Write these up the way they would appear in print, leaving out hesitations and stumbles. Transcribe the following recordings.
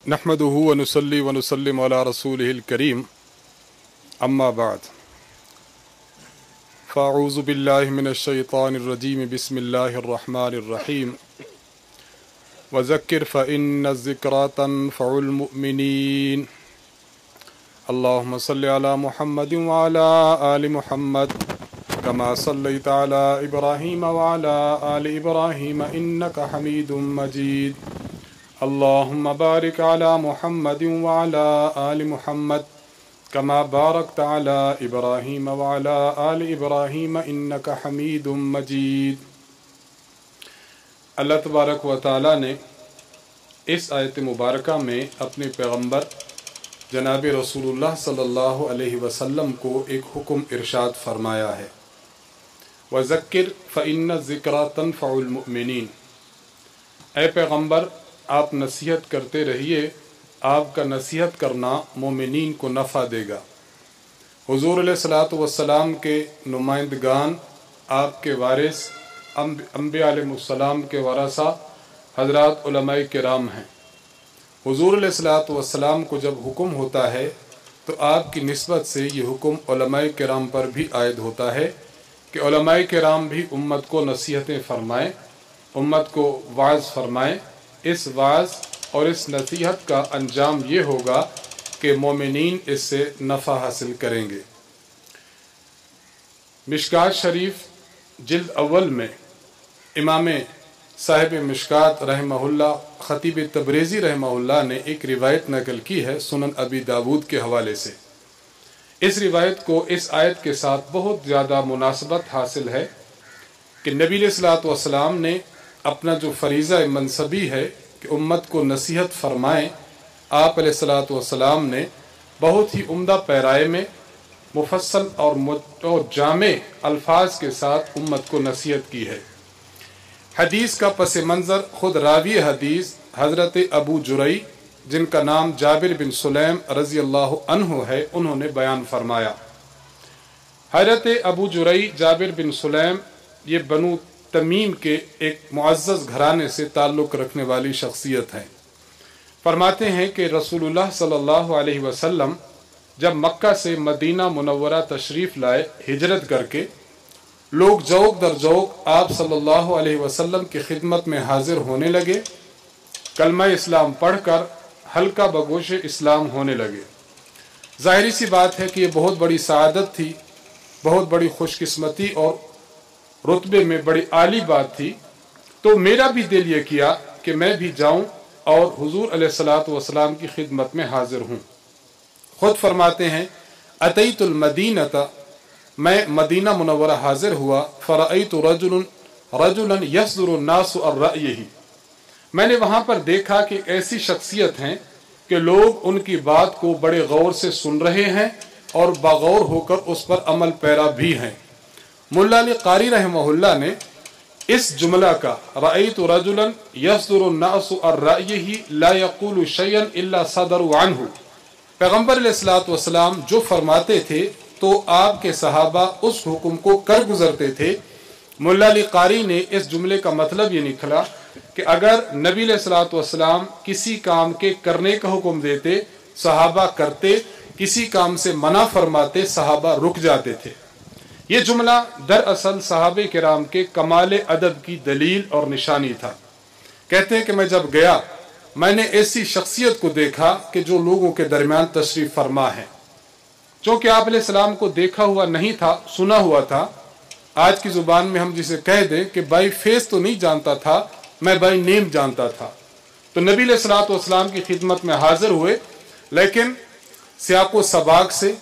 नहमदुहु व नुसल्ली व नुसल्लिम अला रसूलिहिल करीम अम्मा बाद फ़अऊज़ु बिल्लाहि मिनश शैतानिर रजीम बिस्मिल्लाहिर रहमानिर रहीम व ज़क्किर फ़इन्न ज़िक्रा तनफ़उल मुमिनीन अल्लाहुम्मा सल्लि अला मुहम्मदिन व अला आलि मुहम्मद कमा सल्लैता अला इब्राहीम व अला आलि इब्राहीम इन्नका हमीदुम मजीद अल्लाहुम्मा बारिक अला मुहम्मदिन व अला आलि मुहम्मद कमा बारकता अला इब्राहीम व अला आलि इब्राहीम इन्नका हमीदुम मजीद। अल्लाह तबारक व तआला ने इस आयत मुबारका में अपने पैगम्बर जनाब रसूलुल्लाह सल्लल्लाहु अलैहि वसल्लम को एक हुक्म इरशाद फरमाया है, वज़क्किर फ़इन्न ज़िक्रा तनफ़उल मुमिनीन। ऐ पैगम्बर, आप नसीहत करते रहिए, आपका नसीहत करना मोमिनीन को नफ़ा देगा। हुज़ूर अलैहिस्सलातु वस्सलाम के नुमाइंदगान, आपके वारिस, अंबिया अलैहिमुस्सलाम के वरसा हज़रात उलमाए किराम हैं। हुज़ूर अलैहिस्सलातु वस्सलाम को जब हुक्म होता है तो आपकी निस्बत से ये हुक्म उलमाए किराम पर भी आयद होता है कि उलमाए किराम भी उम्मत को नसीहतें फरमाएँ, उम्मत को वाज़ फरमाएँ। इस वाज़ और इस नसीहत का अंजाम ये होगा कि मोमिनीन इससे नफ़ा हासिल करेंगे। मिशकात शरीफ जिल्द अव्वल में इमाम साहिब मिशकात रहमहुल्लाह खतीब तबरेज़ी रहमहुल्लाह ने एक रिवायत नकल की है सुनन अबी दाऊद के हवाले से। इस रिवायत को इस आयत के साथ बहुत ज़्यादा मुनासबत हासिल है कि नबी अलैहिस्सलातु वस्सलाम ने अपना जो फरीज़ा मनसबी है कि उम्मत को नसीहत फरमाएँ, आप अलैहिस्सलातु वस्सलाम ने बहुत ही उम्दा पैराए में मुफस्सल और जामे अल्फाज के साथ उम्मत को नसीहत की है। हदीस का पस मंज़र खुद रावी हदीस हज़रत अबू जुरई, जिनका नाम जाबिर बिन सुलैम रज़ी अल्लाह अन्हु है, उन्होंने बयान फरमाया। हज़रत अबू जुरई जाबिर बिन सुलैम ये बनु तमीम के एक मुअज़्ज़ज़ घराने से ताल्लुक़ रखने वाली शख्सियत हैं। फरमाते हैं कि रसूलुल्लाह सल्लल्लाहु अलैहि वसल्लम जब मक्का से मदीना मुनव्वरा तशरीफ़ लाए हिजरत करके, लोग जौक दर जौक आप सल्लल्लाहु अलैहि वसल्लम की खिदमत में हाजिर होने लगे, कलमा इस्लाम पढ़कर हल्का बगोश इस्लाम होने लगे। ज़ाहिरी सी बात है कि ये बहुत बड़ी सआदत थी, बहुत बड़ी खुशकिस्मती और रुतबे में बड़ी आली बात थी। तो मेरा भी दिल ये किया कि मैं भी जाऊं और हुजूर अलैहिस्सलातु वस्सलाम की खिदमत में हाजिर हूं। खुद फरमाते हैं, अतैतुल मदीनता, मैं मदीना मुनव्वरा हाजिर हुआ, फरअयतु रजुलन यसदुरु नासु अर्रअयही, मैंने वहां पर देखा कि ऐसी शख्सियत हैं कि लोग उनकी बात को बड़े गौर से सुन रहे हैं और बागौर होकर उस पर अमल पैरा भी हैं। मुल्ला अली कारी रहमहुल्लाह ने इस जुमला का रअयतु रजुलन यसदुरु नासु अर्रअयही ला यक़ूलु शयअन इल्ला सदरु अन्हु, पैगम्बर अलैहिस्सलातु वस्सलाम जो फरमाते थे तो आपके सहाबा उस हुक्म को कर गुजरते थे। मुल्ला अली कारी ने इस जुमले का मतलब ये निकला कि अगर नबी अलैहिस्सलातु वस्सलाम किसी काम के करने का हुक्म देते, सहाबा करते, किसी काम से मना फरमाते, सहाबा रुक जाते थे। ये जुमला दरअसल सहाबे किराम के कमाल अदब की दलील और निशानी था। कहते हैं कि मैं जब गया, मैंने ऐसी शख्सियत को देखा कि जो लोगों के दरमियान तशरीफ फरमा है। चूँकि आप अलैहिस्सलाम को देखा हुआ नहीं था, सुना हुआ था। आज की ज़ुबान में हम जिसे कह दें कि बाई फेस तो नहीं जानता था, मैं बाई नेम जानता था। तो नबी अलैहिस्सलातु वस्सलाम की खिदमत में हाजिर हुए, लेकिन सियाक़ो सबाक से,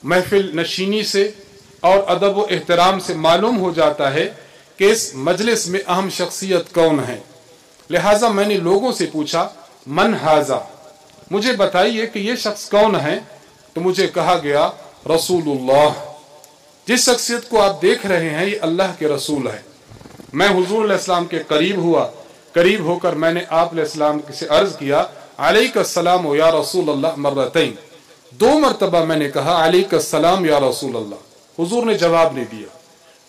महफिल नशीनी से और अदब व एहतराम से मालूम हो जाता है कि इस मजलिस में अहम शख्सियत कौन है। लिहाजा मैंने लोगों से पूछा, मन हाजा, मुझे बताइए कि ये शख्स कौन है। तो मुझे कहा गया, रसूलुल्लाह, जिस शख्सियत को आप देख रहे हैं ये अल्लाह के रसूल है। मैं हुजूर अलैहिस्सलाम के करीब हुआ, करीब होकर मैंने आप अलैहिस्सलाम से अर्ज किया, अलैकस्सलाम या रसूलल्लाह मर्रतैन, 2 मरतबा मैंने कहा अलैकस्सलाम या रसूलल्लाह, हुजूर ने जवाब नहीं दिया।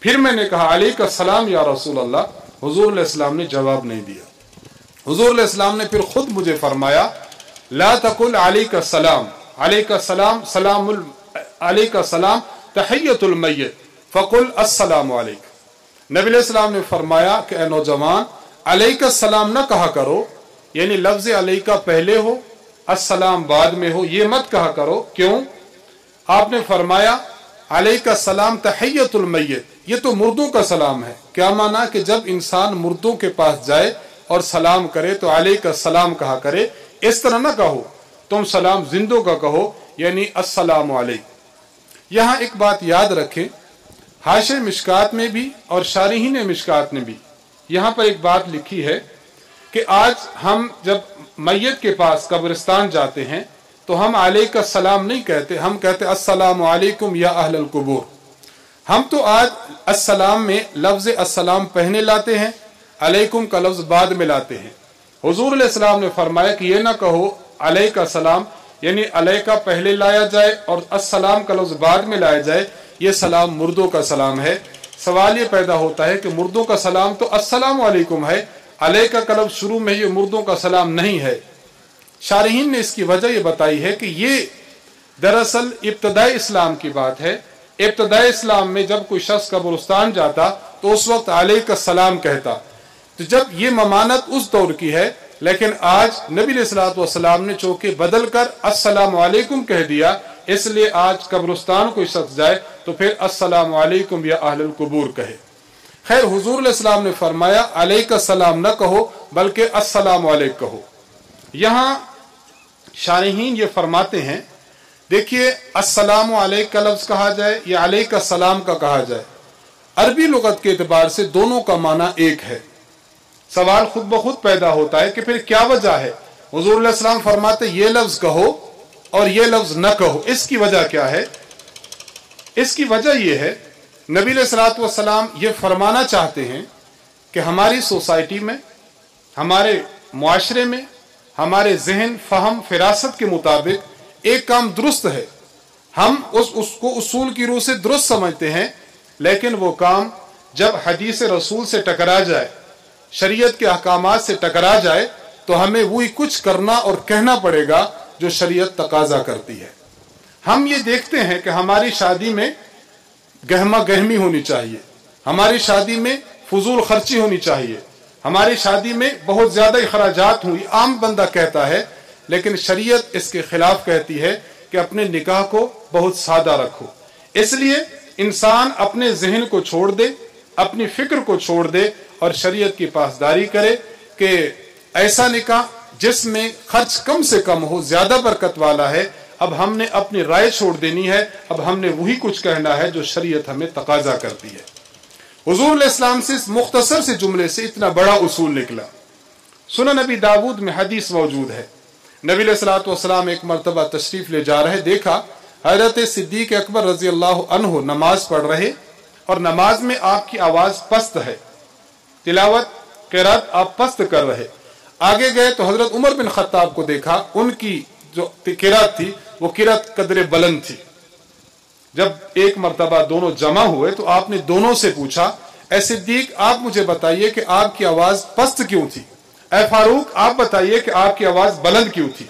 फिर मैंने कहा अलैकस्सलाम या रसूलल्लाह, हुजूर अलैहिस्सलाम ने जवाब नहीं दिया। हुजूर अलैहिस्सलाम ने फिर खुद मुझे फरमाया ला तकुल अलैका सलाम, अलैका सलाम, सलामुल अलैका सलाम तहियतुल मय्यत फकुल अस्सलामु अलैक। नबी अलैहिस्सलाम ने फरमाया कि ए नौजवान, अलैका सलाम न कहा करो, यानी लफ्ज अलैका पहले हो, अस्सलाम बाद में हो, ये मत कहा करो। क्यों? आपने फरमाया अलैका सलाम तहियतुल मय्यत, ये तो मुर्दों का सलाम है। क्या माना कि जब इंसान मुर्दों के पास जाए और सलाम करे तो अलैका सलाम कहा करे, इस तरह ना कहो, तुम सलाम जिंदों का कहो, यानी अस्सलामु अलैक। यहां एक बात याद रखें, हाशे मिशकात में भी और शारिहीन मिशकात ने भी यहां पर एक बात लिखी है कि आज हम जब मैयत के पास कब्रिस्तान जाते हैं तो हम अलैका सलाम नहीं कहते, हम कहते अस्सलामु अलैकुम या अहलल कुबूर। हम तो आज अस्सलाम में लफ्ज अस्सलाम पहले लाते हैं, अलैकुम का लफ्ज बाद में लाते हैं। हुजूर अलैहिस्सलाम ने फरमाया कि ये ना कहो अलैका सलाम, यानी अलैका पहले लाया जाए और अस्सलाम का लफ्ज बाद में लाया जाए, ये सलाम मुर्दों का सलाम है। सवाल ये पैदा होता है कि मुर्दों का सलाम तो अस्सलामु अलैकुम है, अलैका का लफ्ज शुरू में ये मुर्दों का सलाम नहीं है। शारहीन ने इसकी वजह ये बताई है कि ये दरअसल इब्तदाई इस्लाम की बात है। इब्तदाई इस्लाम में जब कोई शख्स कब्रिस्तान जाता तो उस वक्त अलैका सलाम कहता, तो जब ये ममानत उस दौर की है, लेकिन आज नबी अलैहिस्सलातु वस्सलाम ने चौके बदल कर अस्सलामु अलैकुम कह दिया, इसलिए आज कब्रिस्तान कोई शख्स जाए तो फिर अस्सलामु अलैकुम या अहलुल कुबूर कहे। खैर, हुजूर अलैहिस्सलाम ने फरमाया अलैका सलाम न कहो बल्कि अस्सलामु अलैक कहो। यहां शारहीन ये फरमाते हैं, देखिए अस्सलामु अलैक का लफ्ज कहा जाए या अलैका सलाम का कहा जाए, अरबी लुगत के एतबार से दोनों का माना एक है। सवाल खुद ब खुद पैदा होता है कि फिर क्या वजह है? हुजूर अलैहिस्सलाम फरमाते ये लफ्ज कहो और ये लफ्ज न कहो, इसकी वजह क्या है? इसकी वजह यह है, नबी अलैहिस्सलातु वस्सलाम ये फरमाना चाहते हैं कि हमारी सोसाइटी में, हमारे मुआशरे में, हमारे जहन फहम फिरासत के मुताबिक एक काम दुरुस्त है, हम उसको उसूल की रूह से दुरुस्त समझते हैं, लेकिन वो काम जब हदीस रसूल से टकरा जाए, शरीयत के अहकामात से टकरा जाए, तो हमें वही कुछ करना और कहना पड़ेगा जो शरीयत तकाजा करती है। हम ये देखते हैं कि हमारी शादी में गहमा गहमी होनी चाहिए, हमारी शादी में फजूल खर्ची होनी चाहिए, हमारी शादी में बहुत ज्यादा अखराजात हुई, आम बंदा कहता है, लेकिन शरीयत इसके खिलाफ कहती है कि अपने निकाह को बहुत सादा रखो। इसलिए इंसान अपने जहन को छोड़ दे, अपनी फिक्र को छोड़ दे और शरीयत की पासदारी करे कि ऐसा निकाह जिसमें खर्च कम से कम हो, ज्यादा बरकत वाला है। अब हमने अपनी राय छोड़ देनी है, अब हमने वही कुछ कहना है जो शरीयत हमें तकाजा करती है। हुजूर अलैहिस्सलाम से इस मुख्तसर से जुमले से इतना बड़ा उसूल निकला। सुनन नबी दाऊद में हदीस मौजूद है, नबी अलैहिस्सलातु वस्सलाम एक मरतबा तशरीफ ले जा रहे, देखा हजरत सिद्दीक अकबर रजी अल्लाह अन्हु नमाज पढ़ रहे और नमाज में आपकी आवाज पस्त है, तिलावत क़िरात आप पस्त कर रहे। आगे गए तो हजरत उमर बिन खत्ताब को देखा, उनकी जो क़िरात थी वो क़िरात कदरे बुलंद थी। जब एक मरतबा दोनों जमा हुए तो आपने दोनों से पूछा, ए सिद्दीक आप मुझे बताइए कि आपकी आवाज पस्त क्यों थी, ए फारूक आप बताइए कि आपकी आवाज बुलंद क्यों थी।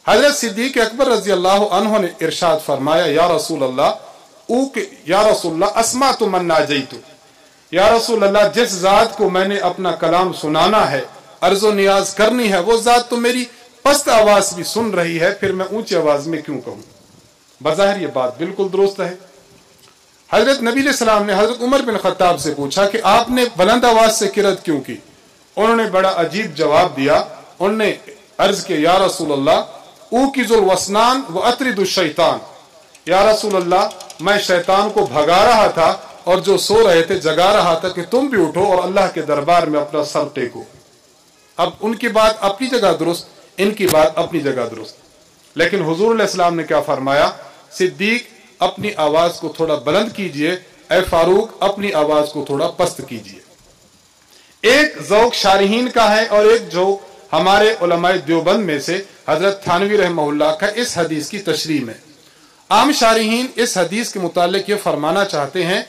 हजरत सिद्दीक अकबर रजी अल्लाह अन्हु ने इरशाद फरमाया, या रसूल अल्लाह अस्मा तो मन नाजैतु, या रसूल अल्लाह जिस जात को मैंने अपना कलाम सुनाना है, अर्जो नियाज करनी है, वो जात तो मेरी पस्त आवाज भी सुन रही है, फिर मैं ऊंची आवाज में क्यों कहूं। बज़ाहिर ये बात बिल्कुल दुरुस्त है। हजरत नबी अलैहिस्सलाम ने हजरत उमर बिन खत्ताब से पूछा कि आपने बुलंद आवाज से किरत क्यों की। उन्होंने बड़ा अजीब जवाब दिया, उन्होंने अर्ज किया, या रसूल अल्लाह ऊकिजुल वसनान व अतरिदु शैतान, या रसूल अल्लाह मैं शैतान को भगा रहा था और जो सो रहे थे जगा रहा था कि तुम भी उठो और अल्लाह के दरबार में अपना सर टेको। अब उनकी बात अपनी जगह दुरुस्त, इनकी बात अपनी जगह दुरुस्त, लेकिन हुजूर अलैहिस्सलाम ने क्या फरमाया, सिद्दीक अपनी आवाज को थोड़ा बुलंद कीजिए, ए फारूक अपनी आवाज को थोड़ा पस्त कीजिए। एक ज़ौक़ शारहीन का है और एक जो हमारे उलमाए देवबंद में से हजरत थानवी रहमहुल्लाह का इस हदीस की तशरीह में। आम शारहीन इस हदीस के मुतालिक ये फरमाना चाहते हैं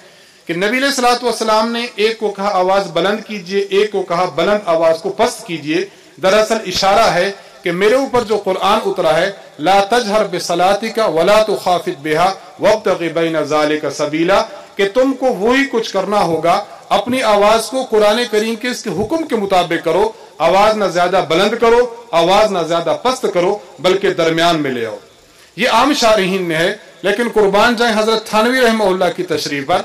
कि नबी अलैहिस्सलातु वस्सलाम ने एक को कहा आवाज बुलंद कीजिए, एक को कहा बुलंद आवाज को पस्त कीजिए। दरअसल इशारा है कि मेरे ऊपर जो कुरान उतरा है, ला तजहर बिसलातिका वला तुखाफित बिहा वब्तगि बैन ज़ालिका सबीला, कि तुमको वही कुछ करना होगा, अपनी आवाज को कुरान करीम के इसके हुक्म के मुताबिक करो, आवाज ना ज्यादा बुलंद करो, आवाज ना ज्यादा पस्त करो, बल्कि दरमियान में ले आओ। ये आम शारहीन में है, लेकिन कुर्बान जाए हजरत थानवी रहमहुल्लाह की तशरीफ पर।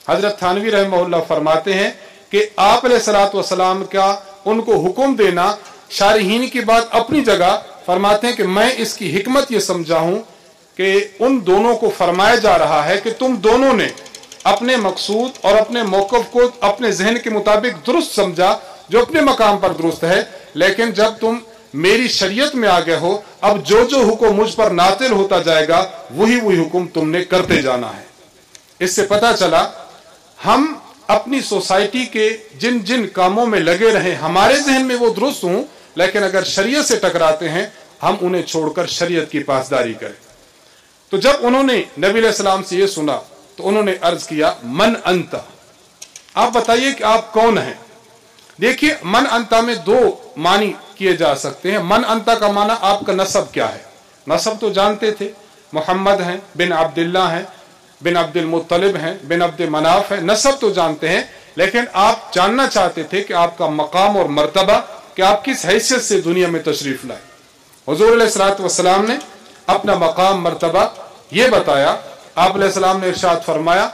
हजरत थानवी रहमहुल्लाह फरमाते हैं कि आप अलैहिस्सलातु वस्सलाम का उनको हुक्म देना शारहीन की बात अपनी जगह, फरमाते हैं कि मैं इसकी हिकमत ये समझा हूं कि उन दोनों को फरमाया जा रहा है कि तुम दोनों ने अपने मकसूद और अपने मौक़िफ़ को अपने जहन के मुताबिक दुरुस्त समझा, जो अपने मकाम पर दुरुस्त है, लेकिन जब तुम मेरी शरीयत में आ गए हो, अब जो जो हुक्म मुझ पर नातिल होता जाएगा वही वही हुक्म तुमने करते जाना है। इससे पता चला हम अपनी सोसाइटी के जिन जिन कामों में लगे रहे, हमारे जहन में वो दुरुस्त हों, लेकिन अगर शरीयत से टकराते हैं हम उन्हें छोड़कर शरीयत की पासदारी करें। तो जब उन्होंने नबी अलैहि सलाम से ये सुना तो उन्होंने अर्ज किया, मन अंता, आप बताइए कि आप कौन हैं। देखिए, मन अंता में दो मानी किए जा सकते हैं। मन अंता का माना आपका नसब क्या है। नसब तो जानते थे, मोहम्मद हैं, बिन अब्दुल्लाह हैं, बिन अब्दुल मुत्तलिब हैं, बिन अब्दुल मनाफ है, नसब तो जानते हैं, लेकिन आप जानना चाहते थे कि आपका मकाम और मर्तबा, कि आप किस हैसियत से दुनिया में तशरीफ लाए। हुजूर अलैहिस्सलातु वस्सलाम ने अपना मकाम मर्तबा ये बताया। आप अलैहिस्सलाम ने इरशाद फरमाया,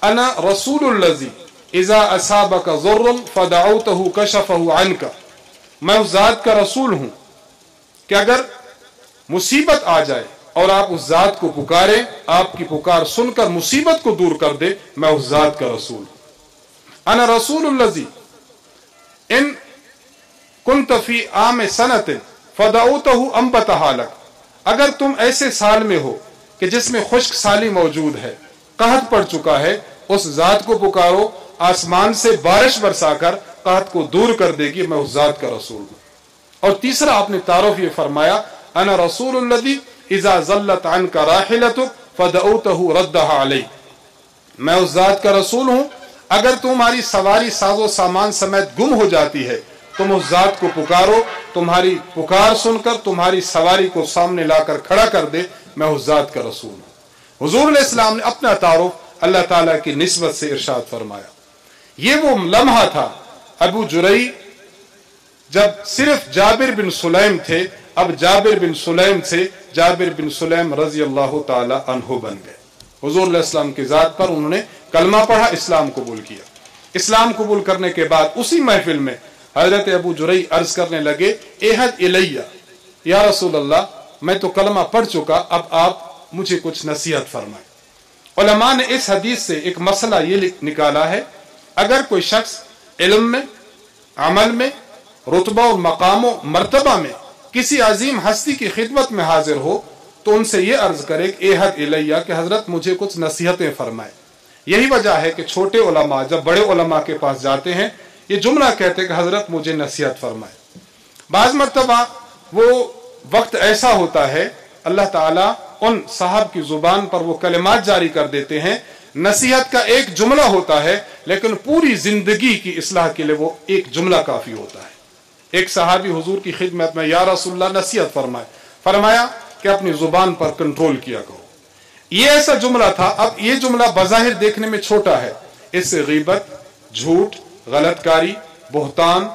अना रसूलुल्लज़ी इज़ा असाबका ज़ुर्रुन फदअउतहु कशफहु अन्का, मैं उस जात का रसूल हूं कि अगर मुसीबत आ जाए और आप उस जात को पुकारे, आपकी पुकार सुनकर मुसीबत को दूर कर दे, मैं उस जात का रसूल हूं। अना रसूलुल्लज़ी इन कुन्त फी आम सनतिन फदअउतहु अंबतहा लक, अगर तुम ऐसे साल में हो कि जिसमें खुश्क साली मौजूद है, कहत पड़ चुका है, उस जात को पुकारो, आसमान से बारिश बरसाकर कहत को दूर कर देगी, मैं उस जात का रसूल हूं। और तीसरा आपने तारुफ ये फरमाया, अना रसूलुल्लज़ी इज़ा ज़ल्लत अन्का राहिलतुक फदअउतहु रद्दहा अलैक, मैं उस जात का रसूल हूं, अगर तुम्हारी सवारी साजो सामान समेत गुम हो जाती है, तुम उस जात को पुकारो, तुम्हारी पुकार सुनकर तुम्हारी सवारी को सामने लाकर खड़ा कर दे, मैं उस जात का रसूल हूं। हुजूर अलैहि सलाम ने अपना तारुफ अल्लाह ताला की निस्बत से इरशाद फरमाया। ये वो लम्हा था, अबू जुरई जब सिर्फ जाबिर बिन सुलैम थे, अब जाबिर बिन सुलैम से जाबिर बिन सुलैम रजी अल्लाह ताला अन्हु बन गए। हुजूर अलैहि सलाम की जात पर उन्होंने कलमा पढ़ा, इस्लाम कबूल किया। इस्लाम कबूल करने के बाद उसी महफिल में हजरत अबू जुरई अर्ज करने लगे, एहद इलैया या रसूल अल्लाह, मैं तो कलमा पढ़ चुका, अब आप मुझे कुछ नसीहत फरमाएं। उलमा ने इस हदीस से एक मसला ये निकाला है, अगर कोई शख्स इल्म में, अमल में, रुतबा और मकाम और मर्तबा में किसी अजीम हस्ती की खिदमत में हाजिर हो, तो उनसे ये अर्ज करे कि एहद इलैया, कि हजरत मुझे कुछ नसीहतें फरमाएं। यही वजह है कि छोटे उलमा जब बड़े उलमा के पास जाते हैं, ये जुमला कहते हैं कि हजरत मुझे नसीहत फरमाए। बाज मर्तबा वो वक्त ऐसा होता है, अल्लाह ताला उन साहब की जुबान पर वो कलिमात जारी कर देते हैं, नसीहत का एक जुमला होता है, लेकिन पूरी जिंदगी की इस्लाह के लिए वो एक जुमला काफी होता है। एक सहाबी हुजूर की खिदमत में, या रसूलल्लाह नसीहत फरमाए, फरमाया कि अपनी जुबान पर कंट्रोल किया करो। ये ऐसा जुमला था। अब ये जुमला बज़ाहिर देखने में छोटा है, इससे गीबत, झूठ, गलतकारी, बुहतान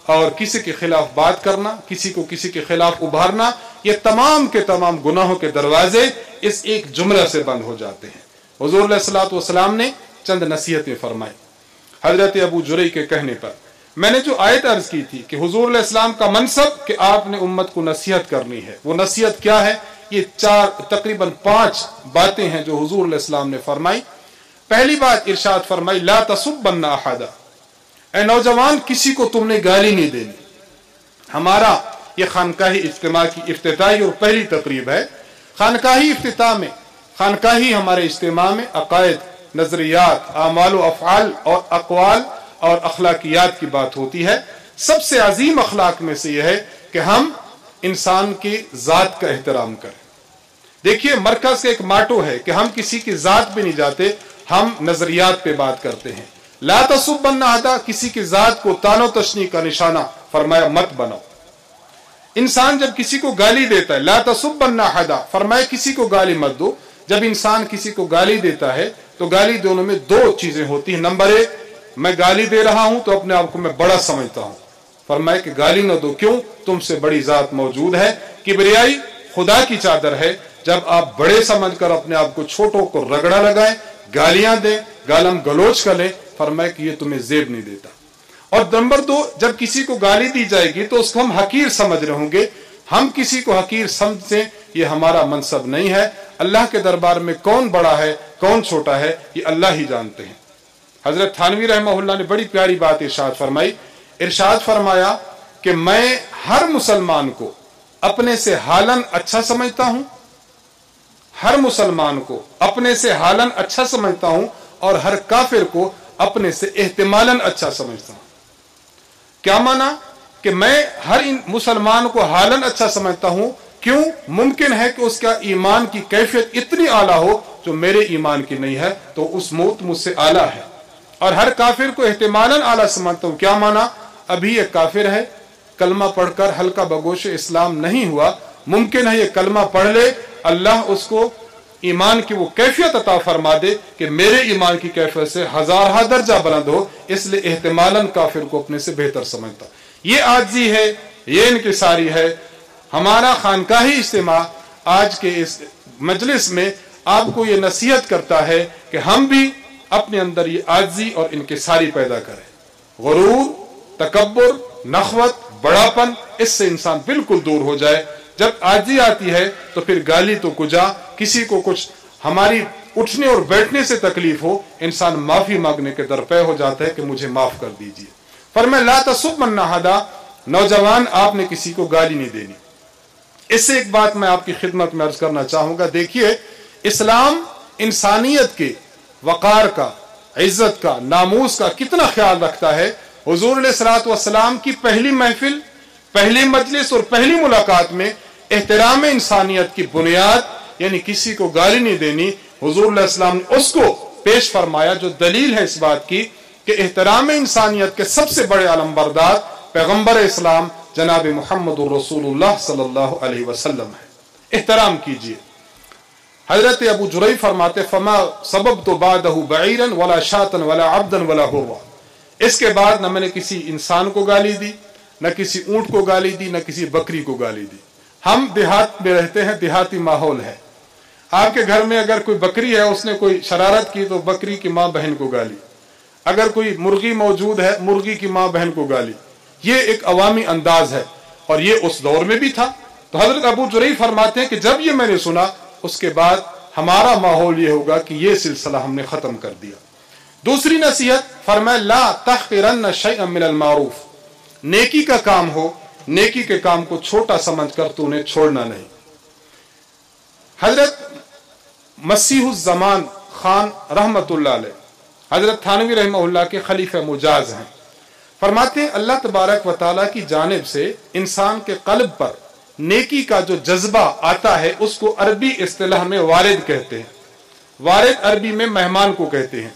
और किसी के खिलाफ बात करना, किसी को किसी के खिलाफ उभारना, ये तमाम के तमाम गुनाहों के दरवाजे इस एक जुमला से बंद हो जाते हैं। हुजूर अलैहिस्सलातु वस्सलाम ने चंद नसीहतें फरमाई। हजरत अबू जुरई के कहने पर मैंने जो आयत अर्ज की थी कि हुजूर अलैहिस्सलाम का मनसब कि आपने उम्मत को नसीहत करनी है, वो नसीहत क्या है? ये तकरीबन 5 बातें हैं जो हुजूर अलैहिस्सलाम ने फरमाई। पहली बात इरशाद फरमाई, ला तसुब्बन्ना अहदा, ए नौजवान किसी को तुमने गाली नहीं देनी। हमारा ये खानकाही इज्तिमा की इफ्तिताही और पहली तकरीब है। खानकाही इफ्तिताह में, खानकाही हमारे इज्तिमा में अकायद, नजरियात, आमाल व अफ़आल और अक़वाल और अखलाकियात की बात होती है। सबसे अजीम अखलाक में से यह है कि हम इंसान की जात का एहतराम करें। देखिए, मरकज का एक माटो है कि हम किसी की जात पे नहीं जाते, हम नजरियात पे बात करते हैं। ला तसुब्बन्ना अहदा, किसी की जात को तानो तशनी का निशाना फरमाया मत बनाओ। इंसान जब किसी को गाली देता है, ला तसुब्बन्ना अहदा, फरमाए किसी को गाली मत दो। जब इंसान किसी को गाली देता है तो गाली दोनों में दो चीजें होती हैं। नंबर एक, मैं गाली दे रहा हूं तो अपने आप को मैं बड़ा समझता हूं, फरमाए कि गाली न दो, क्यों? तुमसे बड़ी जात मौजूद है। किबरियाई खुदा की चादर है। जब आप बड़े समझकर अपने आप को छोटों को रगड़ा लगाएं, गालियां दें, गालम गलोच करें, फरमाए कि ये तुम्हें जेब नहीं देता। और नंबर दो, जब किसी को गाली दी जाएगी तो उसको हम हकीर समझ रहे होंगे। हम किसी को हकीर समझें, ये हमारा मनसब नहीं है। अल्लाह के दरबार में कौन बड़ा है कौन छोटा है ये अल्लाह ही जानते हैं। हजरत थानवी रहमहुल्लाह ने बड़ी प्यारी बात इरशाद फरमाई। इरशाद फरमाया कि मैं हर मुसलमान को अपने से हालन अच्छा समझता हूं, हर मुसलमान को अपने से हालन अच्छा समझता हूं और हर काफिर को अपने से एहतिमालन अच्छा समझता हूं। क्या माना? कि मैं हर मुसलमान को हालन अच्छा समझता हूं। क्यों? मुमकिन है कि उसका ईमान की कैफियत इतनी आला हो जो मेरे ईमान की नहीं है, तो उस मौत मुझसे आला है। और हर काफिर को एहतिमालन आला समझता हूं। क्या माना? अभी ये काफिर है, कलमा पढ़कर हल्का बगोश इस्लाम नहीं हुआ, मुमकिन है ये कलमा पढ़ ले, अल्लाह उसको ईमान की वो कैफियत अता फरमा दे कि मेरे ईमान की कैफियत से हजारहा दर्जा बुलंद हो, इसलिए एहतिमालन काफिर को अपने से बेहतर समझता। ये आजी है, ये इनकिसारी है। हमारा खानकाही इज्तिमा आज के इस मजलिस में आपको ये नसीहत करता है कि हम भी अपने अंदर ये आजी और इनकिसारी पैदा करें। गुरूर, तकब्बुर, नखवत, बड़ापन, इससे इंसान बिल्कुल दूर हो जाए। जब आजी आती है तो फिर गाली तो कुजा, किसी को कुछ हमारी उठने और बैठने से तकलीफ हो, इंसान माफी मांगने के दरपे हो जाता है कि मुझे माफ कर दीजिए। फरमाया ला तसुब्बन्ना अहदा, नौजवान आपने किसी को गाली नहीं देनी। इससे एक बात मैं आपकी खिदमत में अर्ज करना चाहूंगा। देखिए, इस्लाम इंसानियत के वकार का, इज्जत का, नामूस का कितना ख्याल रखता है। हुजूर अलैहिस्सलातु वस्सलाम की पहली महफिल, पहली मजलिस और पहली मुलाकात में एहतराम इंसानियत की बुनियाद यानी किसी को गाली नहीं देनी, हुजूर अलैहिस्सलाम ने उसको पेश फरमाया, जो दलील है इस बात की कि एहतराम इंसानियत के सबसे बड़े अलमबरदार पैगंबर इस्लाम जनाब मुहम्मदुर रसूलुल्लाह सल्लल्लाहु अलैहि वसल्लम है। एहतराम कीजिए। हजरत अबू जुरैफ फरमाते, फमा सबब तो बादहु बईरन वला शातन वला अब्दन वला हुर्रा, इसके बाद न मैंने किसी इंसान को गाली दी, न किसी ऊंट को गाली दी, न किसी बकरी को गाली दी। हम देहात में रहते हैं, देहाती माहौल है। आपके घर में अगर कोई बकरी है, उसने कोई शरारत की तो बकरी की माँ बहन को गाली, अगर कोई मुर्गी मौजूद है, मुर्गी की माँ बहन को गाली। ये एक अवामी अंदाज है और ये उस दौर में भी था। तो हजरत अबू जुरैफ फरमाते हैं कि जब ये मैंने सुना, उसके बाद हमारा माहौल ये होगा कि ये सिलसिला हमने खत्म कर दिया। दूसरी नसीहत फरमाया ला तहक़िरन्न शैअन मिनल मारूफ, नेकी का काम हो, नेकी के काम को छोटा समझकर तू उन्हें छोड़ना नहीं। हजरत मसीहुज़्ज़मान खान रहमतुल्लाह अलैह, हजरत थानवी रहमहुल्लाह के खलीफा मुजाज हैं। फरमाते हैं अल्लाह तबारक व तआला की जानिब से इंसान के कल्ब पर नेकी का जो जज्बा आता है उसको अरबी इस्तिलाह में वारिद कहते हैं। वारिद अरबी में मेहमान को कहते हैं।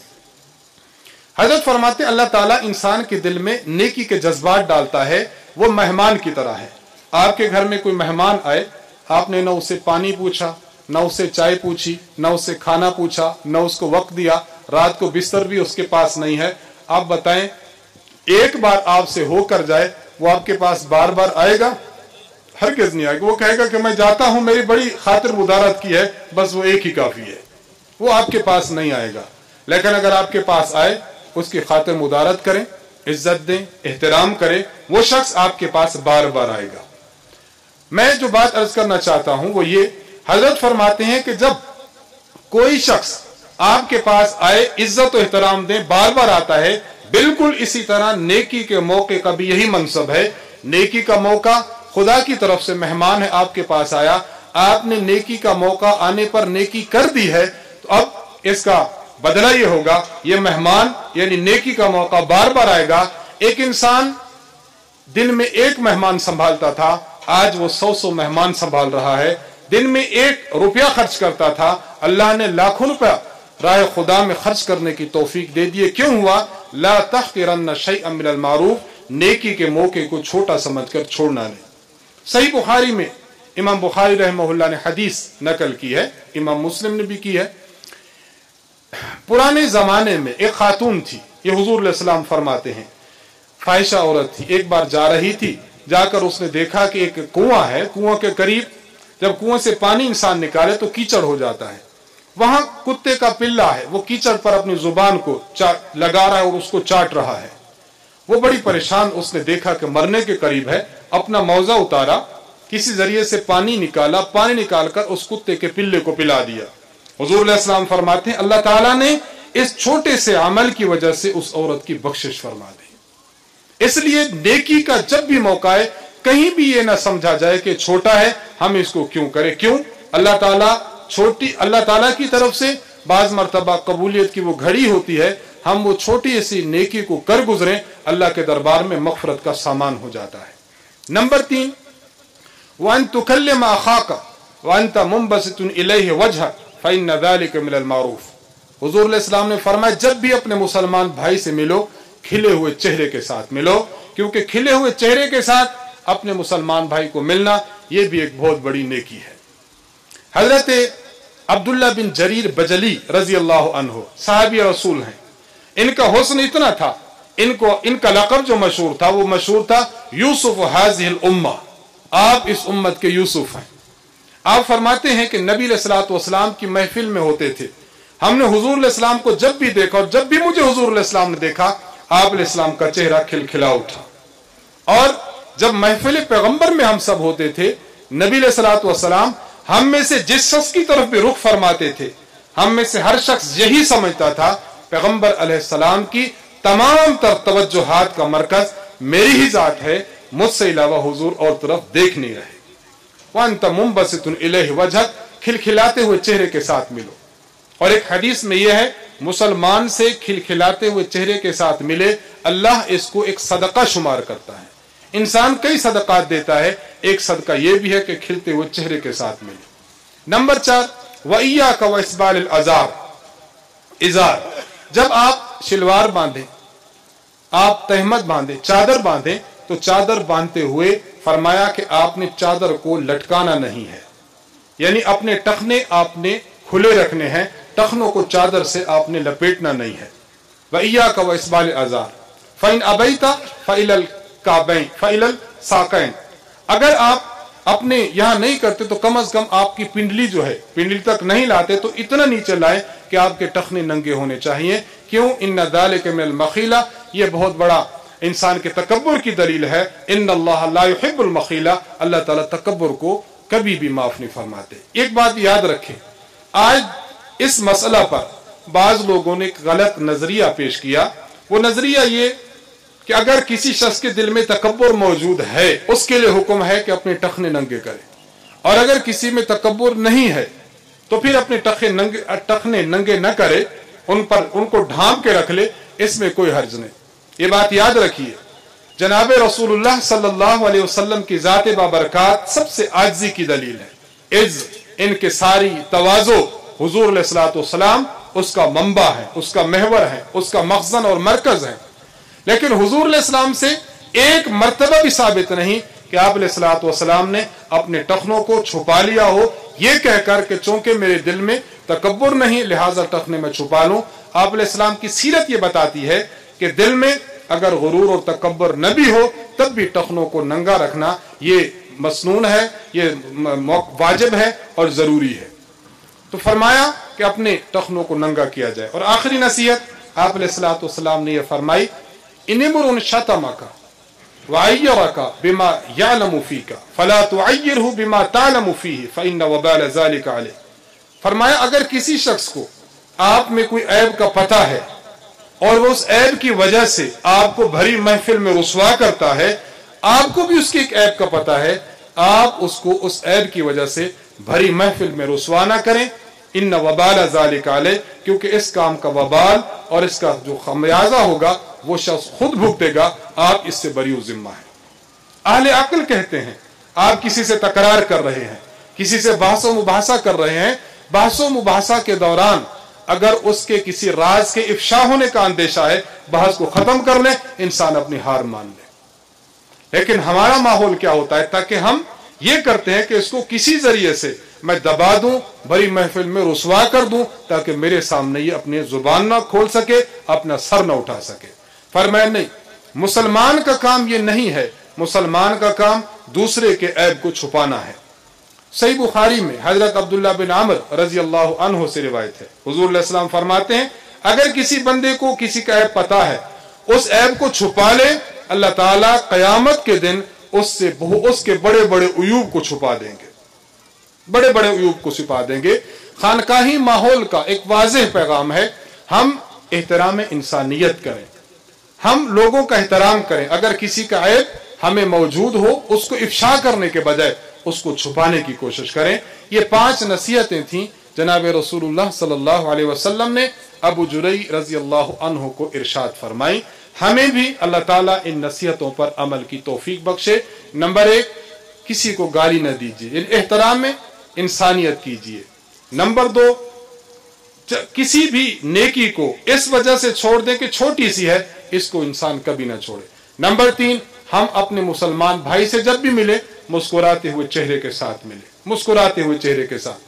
हजरत फरमाते हैं अल्लाह ताला इंसान के दिल में नेकी के जज्बात डालता है, वो मेहमान की तरह है। आपके घर में कोई मेहमान आए, आपने न उससे पानी पूछा, न उससे चाय पूछी, न उससे खाना पूछा, न उसको वक्त दिया, रात को बिस्तर भी उसके पास नहीं है। आप बताएं, एक बार आपसे होकर जाए, वो आपके पास बार बार आएगा? हरगिज़ नहीं आएगा। वो कहेगा कि मैं जाता हूं, मेरी बड़ी खातिर मुदारत की है, बस वो एक ही काफी है। वो आपके पास नहीं आएगा। लेकिन अगर आपके पास आए, उसकी खातिर मुदारत करें, इज्जत दें, एहतराम करें, वो शख्स आपके पास बार बार आएगा। मैं जो बात अर्ज करना चाहता हूं वो ये, हजरत फरमाते हैं कि जब कोई शख्स आपके पास आए, इज्जत और एहतराम दें, बार बार आता है, बिल्कुल इसी तरह नेकी के मौके का भी यही मनसब है। नेकी का मौका खुदा की तरफ से मेहमान है, आपके पास आया, आपने नेकी का मौका आने पर नेकी कर दी है, तो अब इसका बदला ये होगा, ये मेहमान यानी नेकी का मौका बार बार आएगा। एक इंसान दिन में एक मेहमान संभालता था, आज वो 100 मेहमान संभाल रहा है। दिन में 1 रुपया खर्च करता था, अल्लाह ने लाखों रुपया राह खुदा में खर्च करने की तौफीक दे दिए। क्यों हुआ? ला तहक़िरन्न शैअन मिनल मारूफ, नेकी के मौके को छोटा समझकर छोड़ना नहीं। صحیح بخاری میں امام بخاری رحمہ نے حدیث نقل کی ہے، امام مسلم نے بھی کی ہے۔ پرانے زمانے میں ایک خاتون تھی، یہ حضور علیہ السلام فرماتے ہیں فاحشہ عورت تھی، ایک بار جا رہی تھی، جا کر اس نے دیکھا کہ ایک کنواں ہے، کنواں کے قریب جب کنویں سے پانی انسان نکالے تو کیچڑ ہو جاتا ہے، وہاں کتے کا پلہ ہے، وہ کیچڑ پر اپنی زبان کو لگا رہا ہے اور اس کو چاٹ رہا ہے۔ وہ بڑی پریشان، اس نے دیکھا کہ مرنے کے قریب ہے، اپنا موزہ اتارا، کسی ذریعے سے پانی نکالا، پانی نکال کر اس کتے کے پلے کو پلا دیا۔ حضور علیہ السلام فرماتے ہیں اللہ تعالیٰ نے اس چھوٹے سے عمل کی وجہ سے اس عورت کی بخشش فرما دی۔ اس لیے نیکی کا جب بھی موقع ہے، کہیں بھی یہ نہ سمجھا جائے کہ چھوٹا ہے، ہم اس کو کیوں کریں۔ کیوں؟ اللہ تعالیٰ کی طرف سے بعض مرتبہ قبولیت کی وہ گھڑی ہوتی ہے، ہم وہ چھوٹی سی نیکی کو کر گزریں، اللہ کے دربار میں مغفرت کا سامان ہو جاتا ہے۔ نمبر 3، وَأَن تُكَلِّمَ أَخَاكَ وَأَنْتَ مُنبَسِطٌ إِلَيْهِ وَجْهَكَ فَإِنَّ ذَلِكَ مِنَ الْمَعْرُوفِ۔ حضور علیہ السلام نے فرمایا جب بھی اپنے مسلمان بھائی سے ملو، کھلے ہوئے چہرے کے ساتھ ملو، کیونکہ کھلے ہوئے چہرے کے ساتھ اپنے مسلمان بھائی کو ملنا یہ بھی ایک بہت بڑی نیکی ہے۔ حضرت عبداللہ بن جریر بجلی رضی اللہ عنہ صحابی رسول ہیں، ان کا حسن اتنا تھا، ان کا لقب جو مشہور تھا وہ مشہور تھا یوسف هذه الامہ، آپ اس امت کے یوسف ہیں۔ آپ فرماتے ہیں کہ نبی علیہ الصلوۃ والسلام کی محفل میں ہوتے تھے، ہم نے حضور علیہ السلام کو جب بھی دیکھا اور جب بھی مجھے حضور علیہ السلام نے دیکھا، آپ علیہ السلام کا چہرہ کھلکھلا اٹھا۔ اور جب محفل پیغمبر میں ہم سب ہوتے تھے، نبی علیہ الصلوۃ والسلام ہم میں سے جس شخص کی طرف بھی رخ فرماتے تھے، ہم میں سے ہر شخص یہی سمجھتا تھا پیغمبر علیہ السلام کی تمام تر توجہات کا مرکز میری ہی ذات ہے، مجھ سے علاوہ حضور اور طرف دیکھ نہیں رہے۔ وَأَنْتَ مُنبَسِطٌ إِلَيْهِ وَجْهَكَ، کھلکھلاتے ہوئے چہرے کے ساتھ ملو۔ اور ایک حدیث میں یہ ہے مسلمان سے کھلکھلاتے ہوئے چہرے کے ساتھ ملے، اللہ اس کو ایک صدقہ شمار کرتا ہے۔ انسان کئی صدقات دیتا ہے، ایک صدقہ یہ بھی ہے کہ کھلتے ہوئے چہرے کے ساتھ ملے۔ نمبر 4، وَإِيَّاكَ وَإِسْبَالِ الْإِزَارِ، جب آپ شلوار باندھیں، آپ تہمت باندھیں، چادر باندھیں، تو چادر باندھتے ہوئے فرمایا کہ آپ نے چادر کو لٹکانا نہیں ہے، یعنی اپنے ٹخنے آپ نے کھلے رکھنے ہیں، ٹخنوں کو چادر سے آپ نے لپیٹنا نہیں ہے۔ وَإِيَّاكَ وَإِسْبَالِ الْإِزَارِ فَإِنْ أَبَيْتَ فَإِلَى الْكَعْبَيْنِ فَإِلَى السَّاقَيْنِ، اگر آپ اپنے یہاں نہیں کرتے تو کم از کم آپ کی پنڈلی جو ہے، پنڈلی تک نہیں لاتے تو اتنا نیچے لائے کہ آپ کے ٹخنے ننگے ہونے چاہیے۔ کیوں؟ ان ذالک من المخیلہ، یہ بہت بڑا انسان کے تکبر کی دلیل ہے۔ ان اللہ لا يحب المخیلہ، اللہ تعالیٰ تکبر کو کبھی بھی معاف نہیں فرماتے۔ ایک بات یاد رکھیں، آج اس مسئلہ پر بعض لوگوں نے ایک غلط نظریہ پیش کیا۔ وہ نظریہ یہ کہ اگر کسی شخص کے دل میں تکبر موجود ہے، اس کے لیے حکم ہے کہ اپنے ٹخنے ننگے کرے، اور اگر کسی میں تکبر نہیں ہے تو پھر اپنے ٹخنے ننگے نہ کرے، ان کو ڈھانپ کے رکھ لے، اس میں کوئی حرج نہیں۔ یہ بات یاد رکھیے، جناب رسول اللہ صلی اللہ علیہ وسلم کی ذات بابرکات سب سے عاجزی کی دلیل ہے۔ ان کے ساری تواضع، حضور علیہ الصلوۃ والسلام اس کا منبع ہے، اس کا محور ہے، اس کا مخزن اور مرکز ہے۔ لیکن حضور علیہ السلام سے ایک مرتبہ بھی ثابت نہیں کہ آپ علیہ الصلوۃ والسلام نے اپنے ٹخنوں کو چھپا لیا ہو، یہ کہہ کر کہ چونکہ میرے دل میں تکبر نہیں لہذا ٹخنے میں چھپا لوں۔ آپ علیہ السلام کی سیرت یہ بتاتی ہے کہ دل میں اگر غرور اور تکبر نہ بھی ہو تب بھی ٹخنوں کو ننگا رکھنا یہ مسنون ہے، یہ واجب ہے اور ضروری ہے۔ تو فرمایا کہ اپنے ٹخنوں کو ننگا کیا جائے۔ اور آخری نصیحت آپ علیہ الصلوۃ والسلام نے یہ فرمائی، ان امرؤ شتمک وعیرک بما یعلم فیک فلا تعیرہ بما تعلم فیہ فإن وبال ذلک علیہ۔ فرمایا اگر کسی شخص کو آپ میں کوئی عیب کا پتہ ہے اور وہ اس عیب کی وجہ سے آپ کو بھری محفل میں رسوا کرتا ہے، آپ کو بھی اس کی ایک عیب کا پتہ ہے، آپ اس کو اس عیب کی وجہ سے بھری محفل میں رسوا نہ کریں۔ ان وبال ذالک علیہ، کیونکہ اس کام کا وبال اور اس کا جو خمیازہ ہوگا وہ شخص خود بھگتے گا، آپ اس سے بری ذمہ ہیں۔ اہل عقل کہتے ہیں آپ کسی سے تکرار کر رہے ہیں، کسی سے بحث و مباحثہ کر رہے ہیں، بحث و مباحثہ کے دوران اگر اس کے کسی راز کے افشا ہونے کا اندیشہ ہے، بحث کو ختم کر لیں، انسان اپنی ہار مان لے۔ لیکن ہمارا ماحول کیا ہوتا ہے؟ تاکہ ہم یہ کرتے ہیں کہ اس کو کسی ذریعے سے میں دبا دوں، بڑی محفل میں رسوا کر دوں، تاکہ میرے سامنے یہ اپنی زبان نہ کھول سکے، اپنا سر نہ اٹھا سکے۔ فرمایا نہیں، مسلمان کا کام یہ نہیں ہے، مسلمان کا کام دوسرے کے عیب کو چھپانا ہے۔ صحیح بخاری میں حضرت عبداللہ بن عمر رضی اللہ عنہ سے روایت ہے، حضور علیہ السلام فرماتے ہیں اگر کسی بندے کو کسی کا عیب پتا ہے، اس عیب کو چھپا لے، اللہ تعالیٰ قیامت کے دن اس کے بڑے بڑے عیوب کو چھپا دیں گے، بڑے بڑے عیوب کو چھپا دیں گے۔ خانقاہی ماحول کا ایک واضح پیغام ہے، ہم احترام انسانیت کریں، ہم لوگوں کا احترام کریں۔ اگر کسی کا عیب ہمیں موجود ہو، اس کو افشا کرنے کے بجائے اس کو چھپانے کی کوشش کریں۔ یہ 5 نصیحتیں تھیں جناب رسول اللہ صلی اللہ علیہ وسلم نے ابو جرئی رضی اللہ عنہ کو ارشاد فرمائی۔ ہمیں بھی اللہ تعالیٰ ان نصیحتوں پر عمل کی توفیق بخشے۔ نمبر 1، کسی کو گالی نہ دیجیے، احترام میں انسانیت کیجیے۔ نمبر 2، کسی بھی نیکی کو اس وجہ سے چھوڑ دیں کہ چھوٹی سی ہے، اس کو انسان کبھی نہ چھوڑے۔ نمبر 3، ہم اپنے مسلمان بھائی سے جب بھی ملے مسکراتے ہوئے چہرے کے ساتھ ملے، مسکراتے ہوئے چہرے کے ساتھ۔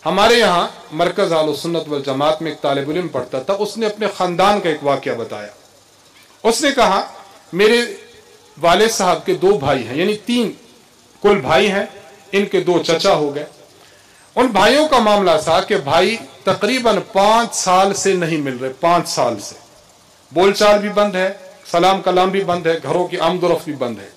ہمارے یہاں مرکز اہل سنت والجماعت میں ایک طالب علم پڑھتا تھا، اس نے اپنے خاندان کا ایک واقعہ بتایا۔ اس نے کہا میرے والد صاحب کے 2 بھائی ہیں، یعنی 3 کل بھائی ہیں، ان کے 2 چچا ہو گئے۔ ان بھائیوں کا معاملہ تھا کہ بھائی تقریباً 5 سال سے نہیں مل رہے، 5 سال سے بول چال بھی بند ہے، سلام کلام بھی بند ہے، گھروں کی آمد و رفت بھی بند ہے۔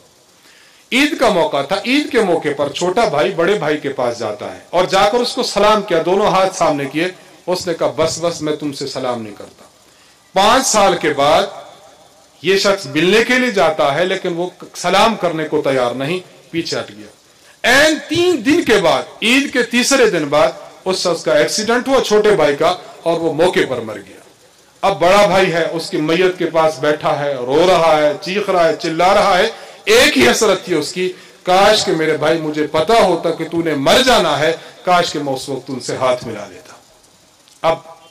عید کا موقع تھا، عید کے موقع پر چھوٹا بھائی بڑے بھائی کے پاس جاتا ہے اور جا کر اس کو سلام کیا، دونوں ہاتھ سامنے کیے۔ اس نے کہا بس میں تم سے سلام نہیں کرتا۔ 5 سال کے بعد یہ شخص ملنے کے لیے جاتا ہے، لیکن وہ سلام کرنے کو تیار نہیں، پیچھے ہٹ گیا۔ این 3 دن کے بعد، عید کے تیسرے دن بعد اس شخص کا ایکسیڈنٹ ہوا چھوٹے بھائی کا، اور وہ موقع پر مر گیا۔ اب بڑا بھائی ہے، اس کی میت کے پاس بیٹھا ہے، رو رہا ہے، چیخ رہا ہے، چلا رہا ہے۔ ایک ہی حسرت تھی اس کی، کاش کہ میرے بھائی مجھے پتا ہوتا کہ تو نے مر جانا ہے، کاش کہ میں اس وقت ان سے ہاتھ ملا لیتا۔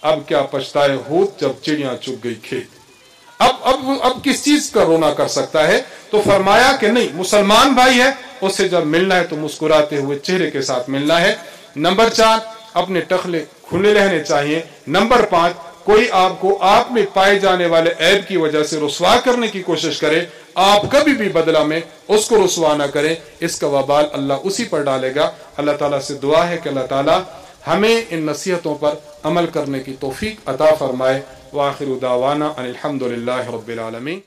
اب کیا پچھتائے ہوت جب چڑیاں چگ گئی کھیت۔ اب کس چیز کا رونا کر سکتا ہے؟ تو فرمایا کہ نہیں، مسلمان بھائی ہے، اس سے جب ملنا ہے تو مسکراتے ہوئے چہرے کے ساتھ ملنا ہے۔ نمبر 4، اپنے ٹخلے کھلے رہنے چاہیے۔ نمبر 5، کوئی آپ کو آپ میں پائے جانے والے عیب کی وجہ سے رسوا کرنے کی کوشش کرے، آپ کبھی بھی بدلہ میں اس کو رسوا نہ کریں، اس کا وبال اللہ اسی پر ڈالے گا۔ اللہ تعالیٰ سے دعا ہے کہ اللہ تعالیٰ ہمیں ان نصیحتوں پر عمل کرنے کی توفیق عطا فرمائے۔ وآخر دعوانا ان الحمد للہ رب العالمین۔